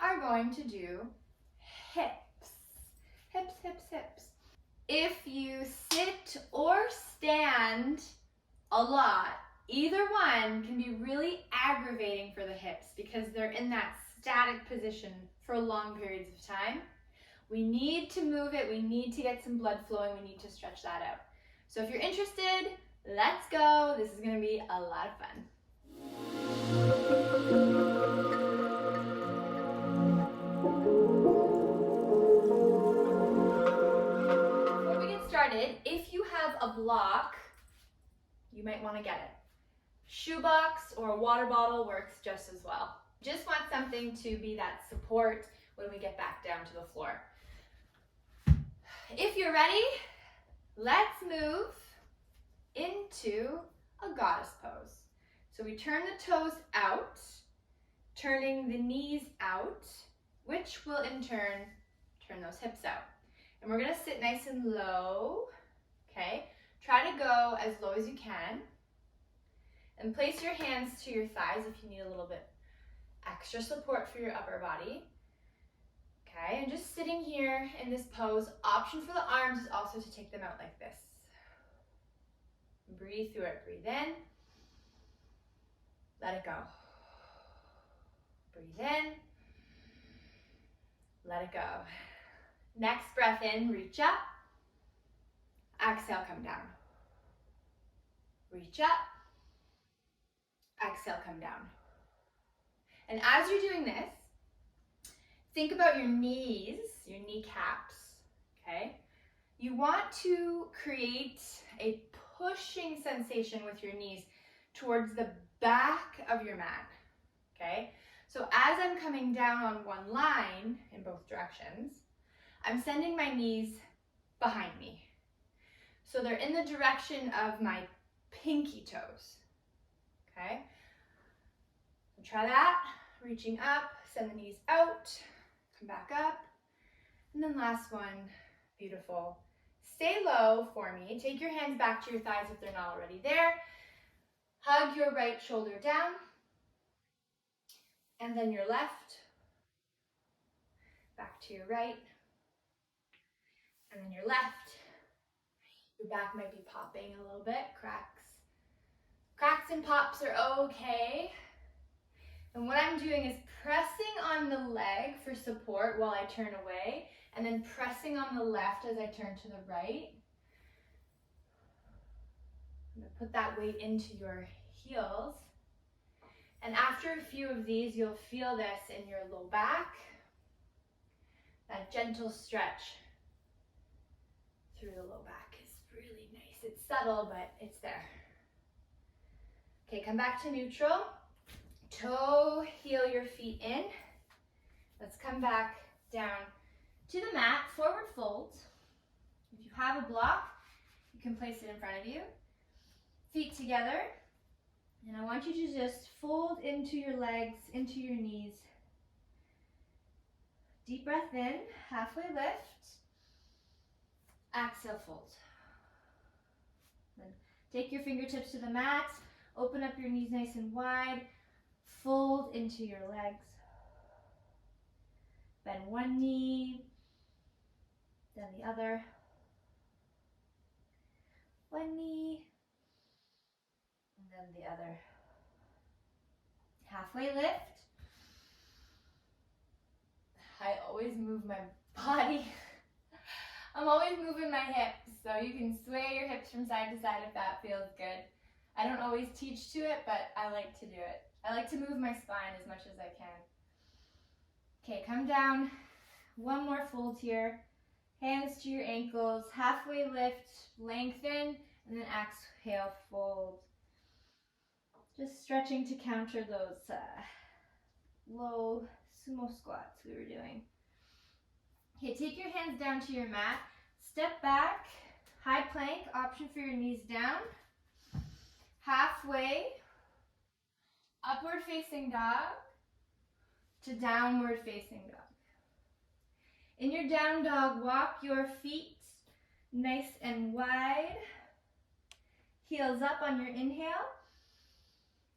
are going to do hips. Hips, hips, hips. If you sit or stand a lot, either one can be really aggravating for the hips because they're in that static position for long periods of time. We need to move it, we need to get some blood flowing, we need to stretch that out. So if you're interested, let's go. This is going to be a lot of fun. Before we get started, if you have a block, you might want to get it. Shoebox or a water bottle works just as well. Just want something to be that support when we get back down to the floor. If you're ready, let's move into a goddess pose. So we turn the toes out, turning the knees out, which will in turn turn those hips out. And we're gonna sit nice and low, okay? Try to go as low as you can. And place your hands to your thighs if you need a little bit extra support for your upper body. Okay, and just sitting here in this pose, option for the arms is also to take them out like this. Breathe through it, breathe in. Let it go. Breathe in. Let it go. Next breath in, reach up. Exhale, come down. Reach up. Exhale, come down. And as you're doing this, think about your knees, your kneecaps, okay? You want to create a pushing sensation with your knees towards the back of your mat, okay? So as I'm coming down on one line in both directions, I'm sending my knees behind me. So they're in the direction of my pinky toes, okay? So try that, reaching up, send the knees out, come back up, and then last one, beautiful. Stay low for me, take your hands back to your thighs if they're not already there, hug your right shoulder down, and then your left, back to your right, and then your left. Your back might be popping a little bit, cracks and pops are okay. And what I'm doing is pressing on the leg for support while I turn away, and then pressing on the left as I turn to the right. I'm gonna put that weight into your heels. And after a few of these, you'll feel this in your low back, that gentle stretch through the low back is really nice. It's subtle, but it's there. Okay, come back to neutral. Toe, heel your feet in. Let's come back down to the mat, forward fold. If you have a block, you can place it in front of you. Feet together. And I want you to just fold into your legs, into your knees. Deep breath in, halfway lift. Exhale, fold. Then take your fingertips to the mat, open up your knees nice and wide. Fold into your legs. Bend one knee, then the other. One knee, and then the other. Halfway lift. I always move my body. I'm always moving my hips, so you can sway your hips from side to side if that feels good. I don't always teach to it, but I like to do it. I like to move my spine as much as I can. Okay, come down. One more fold here. Hands to your ankles. Halfway lift, lengthen, and then exhale, fold. Just stretching to counter those low sumo squats we were doing. Okay, take your hands down to your mat. Step back. High plank, option for your knees down. Halfway. Upward facing dog to downward facing dog. In your down dog, walk your feet nice and wide. Heels up on your inhale.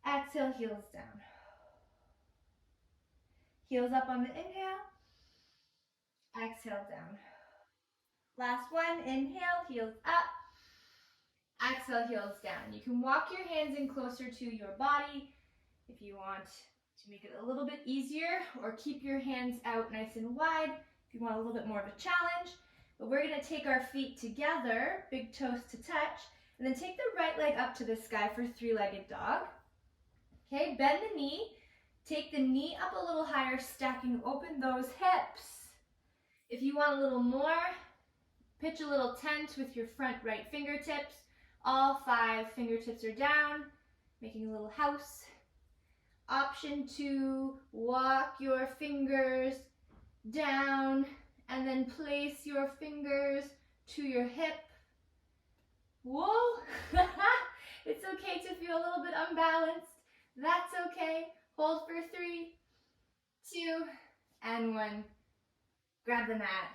Exhale, heels down. Heels up on the inhale. Exhale down. Last one, inhale, heels up. Exhale, heels down. You can walk your hands in closer to your body if you want to make it a little bit easier, or keep your hands out nice and wide if you want a little bit more of a challenge. But we're gonna take our feet together, big toes to touch, and then take the right leg up to the sky for three-legged dog. Okay, bend the knee, take the knee up a little higher, stacking open those hips. If you want a little more, pitch a little tent with your front right fingertips. All 5 fingertips are down, making a little house. Option 2, walk your fingers down and then place your fingers to your hip. Whoa! It's okay to feel a little bit unbalanced. That's okay. Hold for 3, 2, and 1. Grab the mat.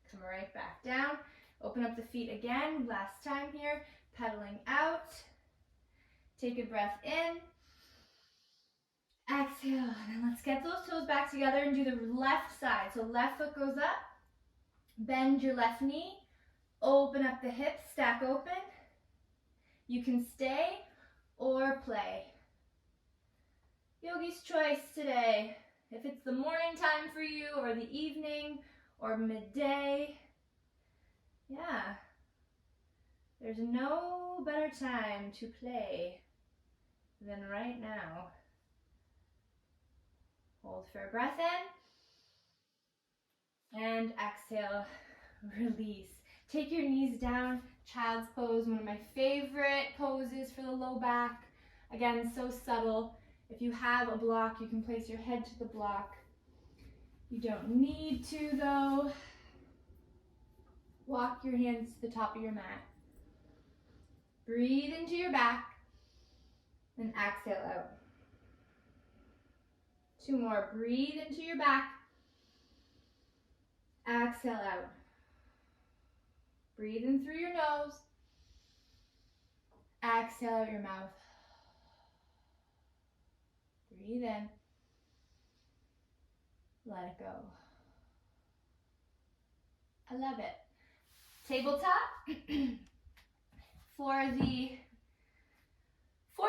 Come right back down. Open up the feet again. Last time here. Pedaling out. Take a breath in. Exhale. And then let's get those toes back together and do the left side. So left foot goes up. Bend your left knee. Open up the hips. Stack open. You can stay or play. Yogi's choice today. If it's the morning time for you, or the evening, or midday, yeah, there's no better time to play than right now. Hold for a breath in, and exhale, release. Take your knees down, child's pose, one of my favorite poses for the low back. Again, so subtle. If you have a block, you can place your head to the block. You don't need to though. Walk your hands to the top of your mat. Breathe into your back and exhale out. 2 more. Breathe into your back. Exhale out. Breathe in through your nose. Exhale out your mouth. Breathe in. Let it go. I love it. Tabletop. For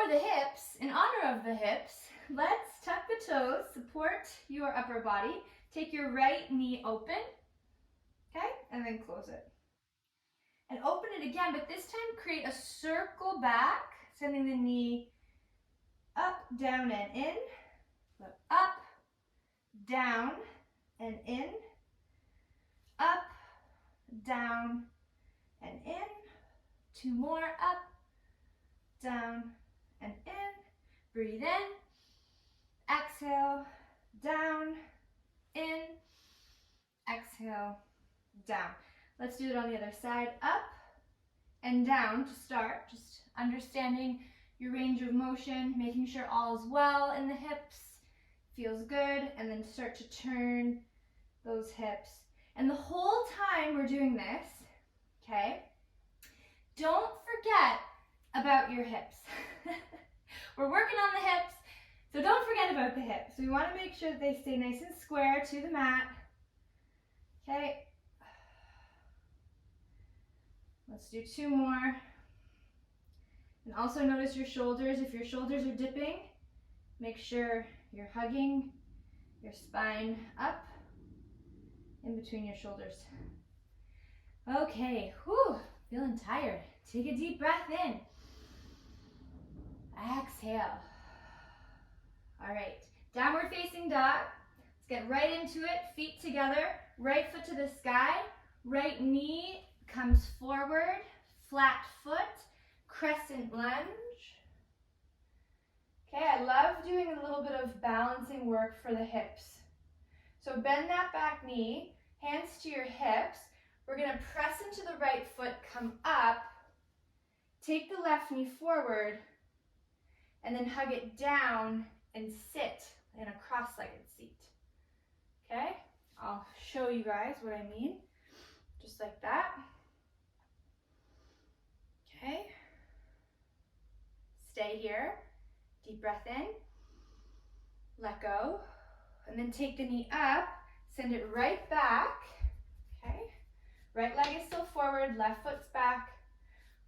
the hips, in honor of the hips, let's tuck the toes, support your upper body. Take your right knee open, okay? And then close it. And open it again, but this time create a circle back, sending the knee up, down, and in. Flip up, down, and in. Up, down, and in. 2 more. Up, down, and in. Breathe in. Exhale, down, in. Exhale, down. Let's do it on the other side. Up and down to start. Just understanding your range of motion, making sure all is well in the hips, feels good, and then start to turn those hips. And the whole time we're doing this, okay, don't forget about your hips. We're working on the hips, so don't forget about the hips. We want to make sure that they stay nice and square to the mat. Okay. Let's do 2 more. And also notice your shoulders. If your shoulders are dipping, make sure you're hugging your spine up in between your shoulders. Okay, whew, feeling tired. Take a deep breath in. Exhale. All right, downward facing dog. Let's get right into it. Feet together, right foot to the sky, right knee comes forward, flat foot, crescent lunge. Okay, I love doing a little bit of balancing work for the hips. So bend that back knee, hands to your hips. We're gonna press into the right foot, come up, take the left knee forward, and then hug it down and sit in a cross-legged seat. Okay, I'll show you guys what I mean, just like that. Okay, stay here, deep breath in, let go, And then take the knee up, send it right back, okay? Right leg is still forward, left foot's back,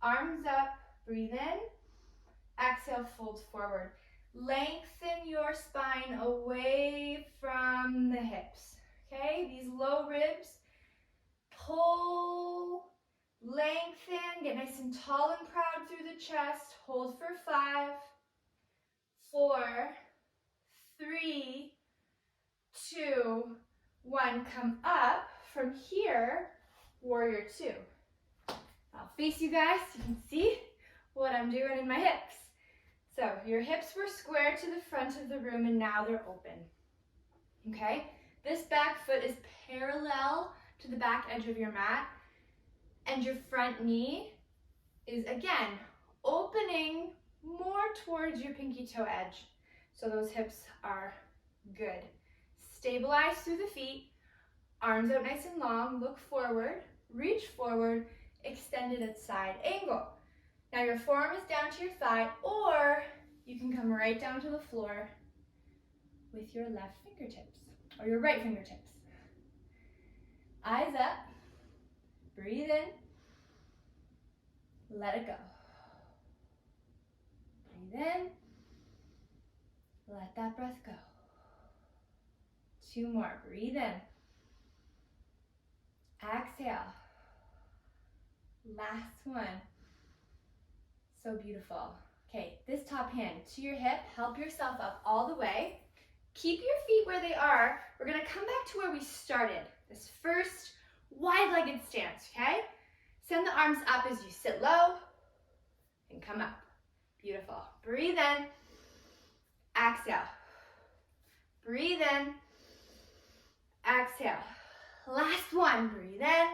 arms up, breathe in, exhale, fold forward. Lengthen your spine away from the hips, okay? These low ribs, pull, lengthen, get nice and tall and proud through the chest. Hold for 5, 4, 3, 2, 1. Come up. From here, warrior 2. I'll face you guys so you can see what I'm doing in my hips. So your hips were square to the front of the room and now they're open. Okay? This back foot is parallel to the back edge of your mat, and your front knee is again opening more towards your pinky toe edge. So those hips are good. Stabilize through the feet, arms out nice and long, look forward, reach forward, extended at side angle. Now your forearm is down to your thigh, or you can come right down to the floor with your left fingertips, or your right fingertips. Eyes up, breathe in, let it go. Breathe in, let that breath go. 2 more, breathe in. Exhale. Last one. So beautiful. Okay, this top hand to your hip, help yourself up all the way. Keep your feet where they are. We're gonna come back to where we started. This first wide-legged stance, okay? Send the arms up as you sit low and come up. Beautiful. Breathe in, exhale. Breathe in, exhale. Last one, breathe in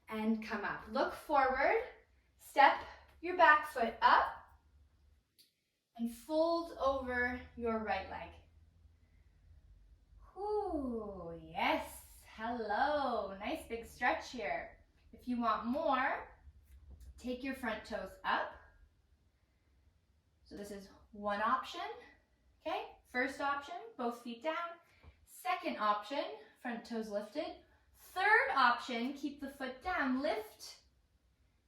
and come up. Look forward, step your back foot up and fold over your right leg. Ooh, yes, hello, nice big stretch here. If you want more, take your front toes up. So this is one option, okay? First option, both feet down. Second option, front toes lifted. Third option, keep the foot down, lift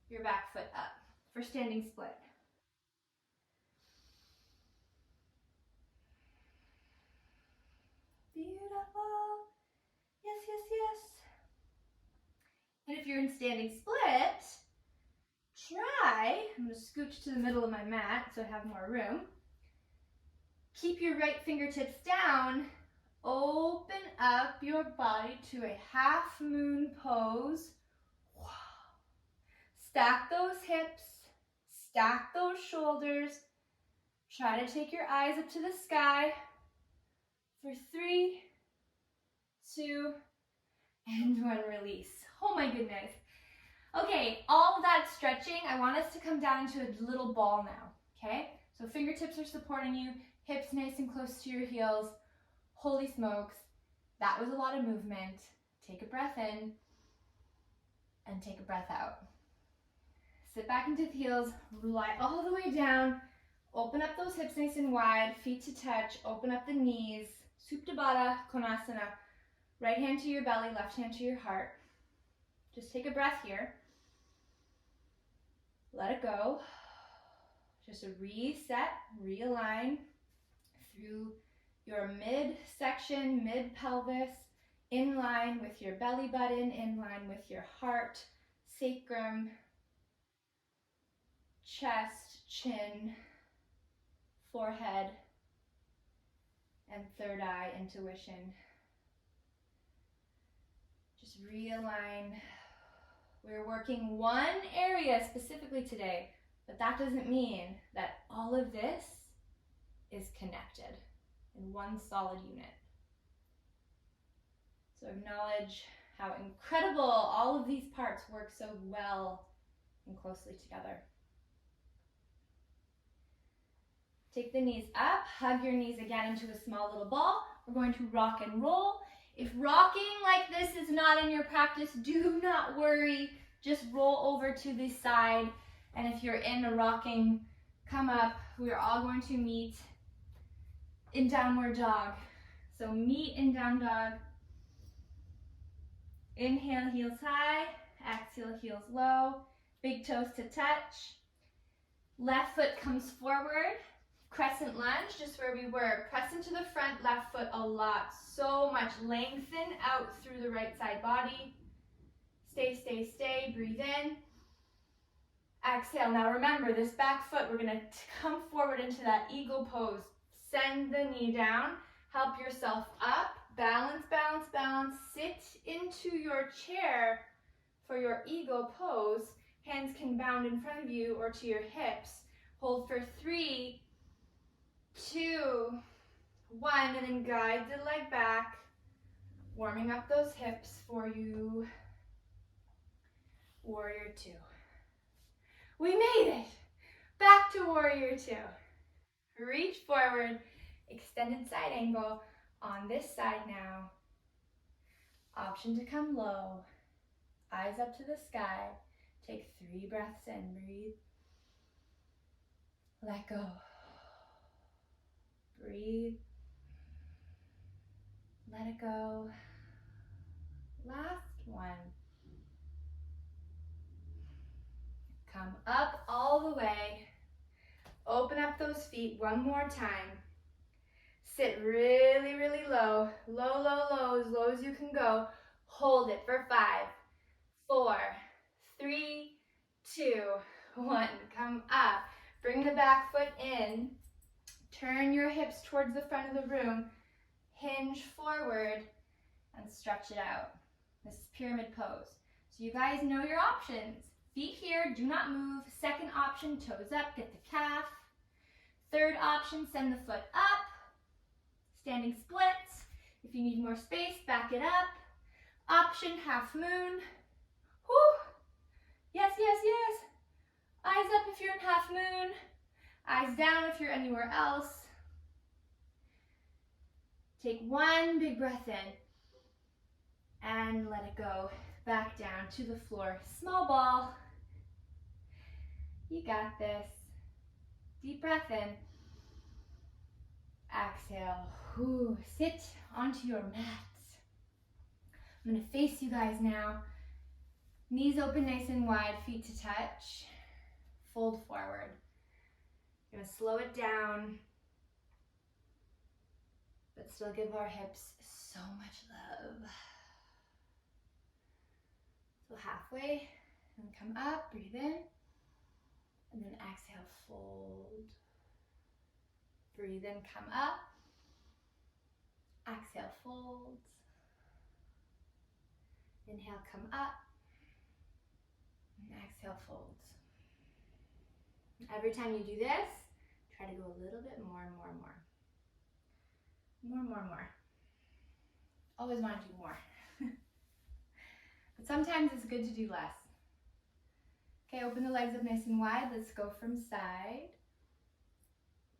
your back foot up for standing split. Beautiful. Yes, yes, yes. And if you're in standing split, try, I'm going to scooch to the middle of my mat so I have more room. Keep your right fingertips down. Open up your body to a half moon pose. Stack those hips, stack those shoulders. Try to take your eyes up to the sky for 3, 2, and 1, release. Oh my goodness. Okay, all of that stretching, I want us to come down into a little ball now, okay? So fingertips are supporting you, hips nice and close to your heels. Holy smokes, that was a lot of movement. Take a breath in and take a breath out. Sit back into the heels, lie all the way down, open up those hips nice and wide, feet to touch, open up the knees, Supta Baddha Konasana. Right hand to your belly, left hand to your heart. Just take a breath here. Let it go. Just a reset, realign through your midsection, mid-pelvis, in line with your belly button, in line with your heart, sacrum, chest, chin, forehead, and third eye, intuition. Just realign. We're working one area specifically today, but that doesn't mean that all of this is connected in one solid unit. So acknowledge how incredible all of these parts work so well and closely together. Take the knees up, hug your knees again into a small little ball. We're going to rock and roll. If rocking like this is not in your practice, do not worry. Just roll over to the side. And if you're in a rocking, come up. We are all going to meet in downward dog. So meet in down dog. Inhale, heels high. Exhale, heels low. Big toes to touch. Left foot comes forward. Crescent lunge, just where we were. Press into the front left foot a lot. So much. Lengthen out through the right side body. Stay, stay, stay. Breathe in. Exhale. Now remember, this back foot, we're going to come forward into that eagle pose. Send the knee down. Help yourself up. Balance, balance, balance. Sit into your chair for your eagle pose. Hands can bound in front of you or to your hips. Hold for 3, 2, 1, and then guide the leg back. Warming up those hips for you. Warrior 2. We made it! Back to Warrior 2. Reach forward, extended side angle on this side now. Option to come low. Eyes up to the sky. Take 3 breaths in. Breathe. Let go. Breathe. Let it go. Last one. Come up all the way. Open up those feet one more time. Sit really, really low. Low, low, low, as low as you can go. Hold it for 5, 4, 3, 2, 1. Come up. Bring the back foot in. Turn your hips towards the front of the room. Hinge forward and stretch it out. This is pyramid pose. So you guys know your options. Feet here, do not move. Second option, toes up, get the calf. Third option, send the foot up. Standing splits. If you need more space, back it up. Option, half moon. Whew. Yes, yes, yes. Eyes up if you're in half moon. Eyes down if you're anywhere else. Take 1 big breath in. And let it go back down to the floor. Small ball. You got this. Deep breath in. Exhale. Ooh, sit onto your mats. I'm going to face you guys now. Knees open nice and wide, feet to touch. Fold forward. Going to slow it down, but still give our hips so much love. So halfway, and come up, breathe in, and then exhale, fold. Breathe in, come up. Exhale, fold. Inhale, come up. And exhale, fold. Every time you do this, try to go a little bit more and more and more. More, more, more. Always want to do more. But sometimes it's good to do less. Okay, open the legs up nice and wide. Let's go from side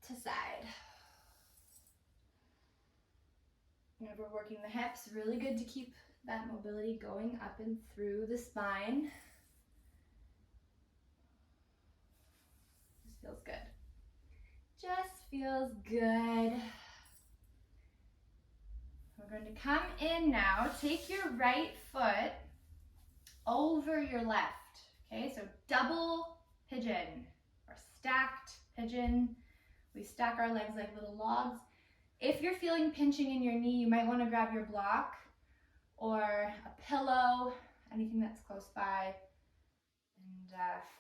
to side. And we're working the hips. Really good to keep that mobility going up and through the spine. Just feels good. Just feels good. We're going to come in now. Take your right foot over your left. Okay, so double pigeon or stacked pigeon. We stack our legs like little logs. If you're feeling pinching in your knee, you might want to grab your block or a pillow, anything that's close by, and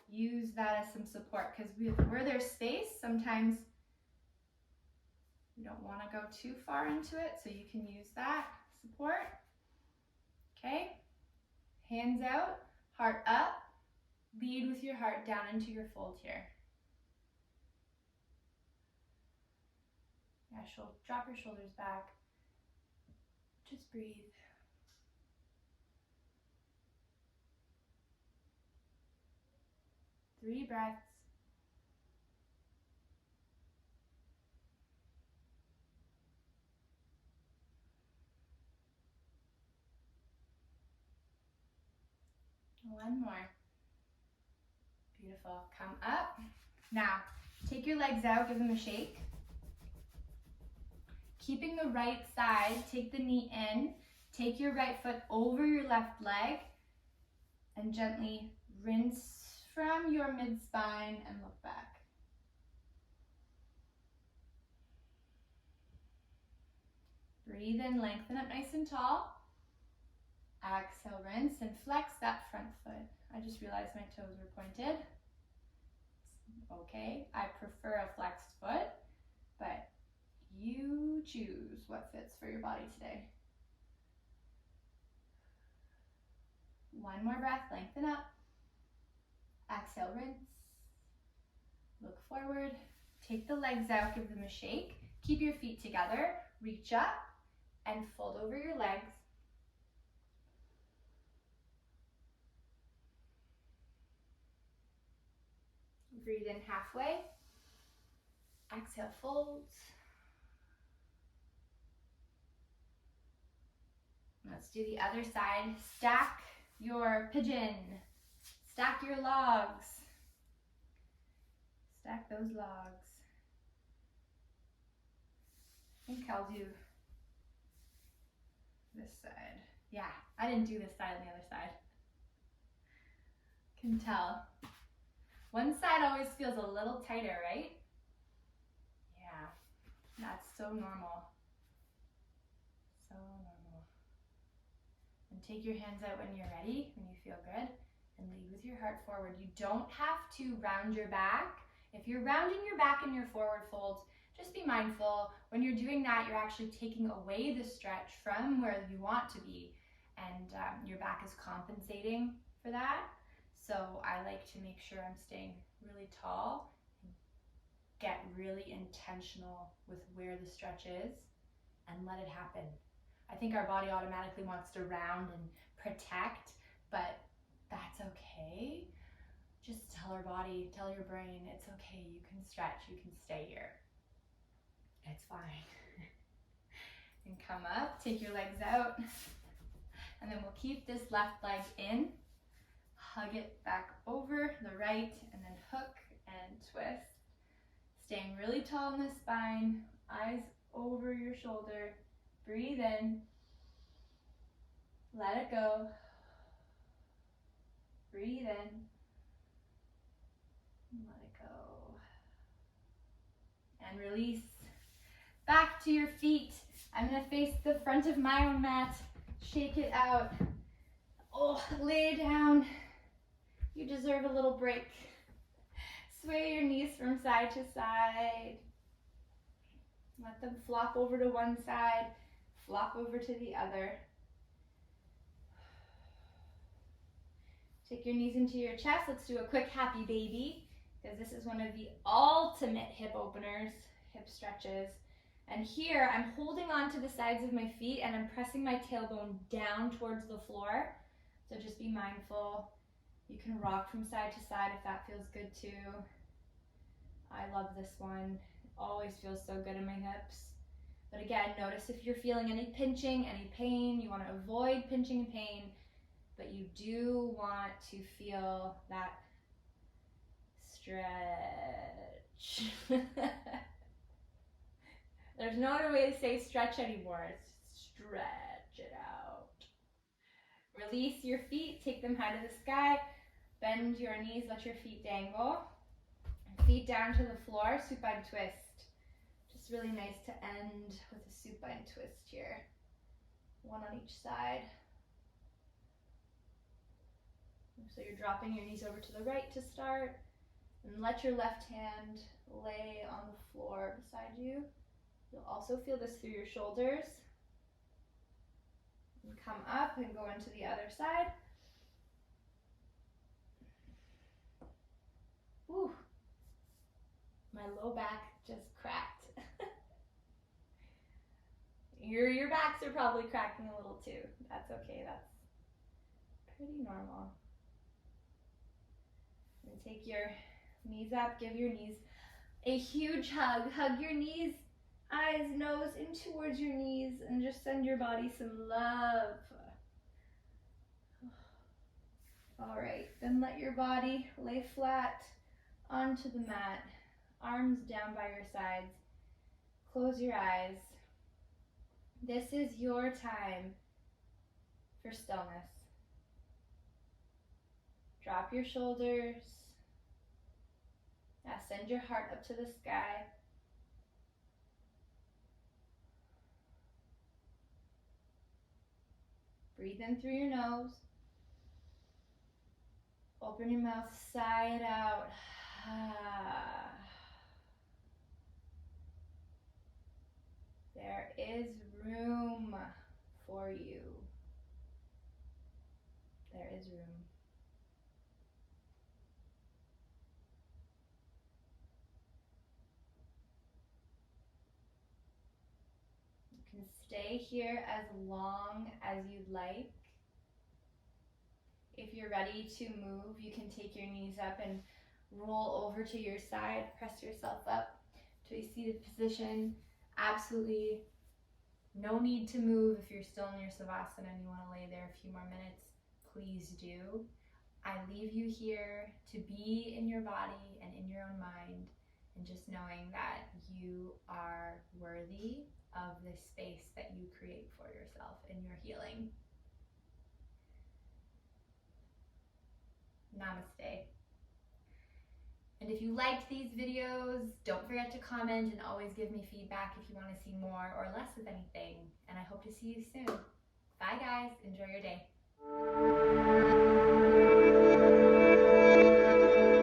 use that as some support, because where there's space, sometimes you don't want to go too far into it, so you can use that support. Okay, hands out, heart up, lead with your heart down into your fold here. Yeah, drop your shoulders back. Just breathe. Three breaths. One more. Beautiful. Come up. Now, take your legs out, give them a shake. keeping the right side, take the knee in, take your right foot over your left leg, and gently rinse from your mid-spine and look back. Breathe in, lengthen up nice and tall. Exhale, rinse, and flex that front foot. I just realized my toes were pointed. Okay, I prefer a flexed foot, but you choose what fits for your body today. One more breath, lengthen up. Exhale, rinse. Look forward. Take the legs out, give them a shake. Keep your feet together, reach up, and fold over your legs. Breathe in halfway. Exhale, fold. Let's do the other side. Stack your pigeon. Stack your logs. Stack those logs. I think I'll do this side. Yeah, I didn't do this side on the other side. Can tell. One side always feels a little tighter, right? Yeah, that's so normal. So normal. And take your hands out when you're ready, when you feel good, and lead with your heart forward. You don't have to round your back. If you're rounding your back in your forward fold, just be mindful. When you're doing that, you're actually taking away the stretch from where you want to be, and your back is compensating for that. So I like to make sure I'm staying really tall and get really intentional with where the stretch is and let it happen. I think our body automatically wants to round and protect, but that's okay. Just tell our body, tell your brain, it's okay, you can stretch, you can stay here. It's fine. And come up, take your legs out, and then we'll keep this left leg in. Hug it back over the right, and then hook and twist. Staying really tall in the spine, eyes over your shoulder. Breathe in. Let it go. Breathe in. Let it go. And release. Back to your feet. I'm going to face the front of my own mat. Shake it out. Oh, lay down. You deserve a little break. Sway your knees from side to side. Let them flop over to one side, flop over to the other. Take your knees into your chest. Let's do a quick happy baby, because this is one of the ultimate hip openers, hip stretches. And here I'm holding on to the sides of my feet and I'm pressing my tailbone down towards the floor. So just be mindful. You can rock from side to side if that feels good too. I love this one. It always feels so good in my hips. But again, notice if you're feeling any pinching, any pain. You want to avoid pinching and pain, but you do want to feel that stretch. There's no other way to say stretch anymore. It's stretch it out. Release your feet, take them high to the sky. Bend your knees, let your feet dangle. Feet down to the floor, supine twist. Just really nice to end with a supine twist here. One on each side. So you're dropping your knees over to the right to start. And let your left hand lay on the floor beside you. You'll also feel this through your shoulders. And come up and go into the other side. Whew. My low back just cracked. Your backs are probably cracking a little too. That's okay, that's pretty normal. And take your knees up, give your knees a huge hug. Hug your knees, eyes, nose in towards your knees, and just send your body some love. All right, then let your body lay flat onto the mat. Arms down by your sides. Close your eyes. This is your time for stillness. Drop your shoulders. Now send your heart up to the sky. Breathe in through your nose. Open your mouth, sigh it out. There is room for you. There is room. You can stay here as long as you'd like. If you're ready to move, you can take your knees up and roll over to your side. Press yourself up to a seated position. Absolutely no need to move. If you're still in your savasana and you want to lay there a few more minutes, please do. I leave you here to be in your body and in your own mind, and just knowing that you are worthy of the space that you create for yourself in your healing. Namaste. And if you liked these videos, don't forget to comment and always give me feedback if you want to see more or less of anything. And I hope to see you soon. Bye guys, enjoy your day.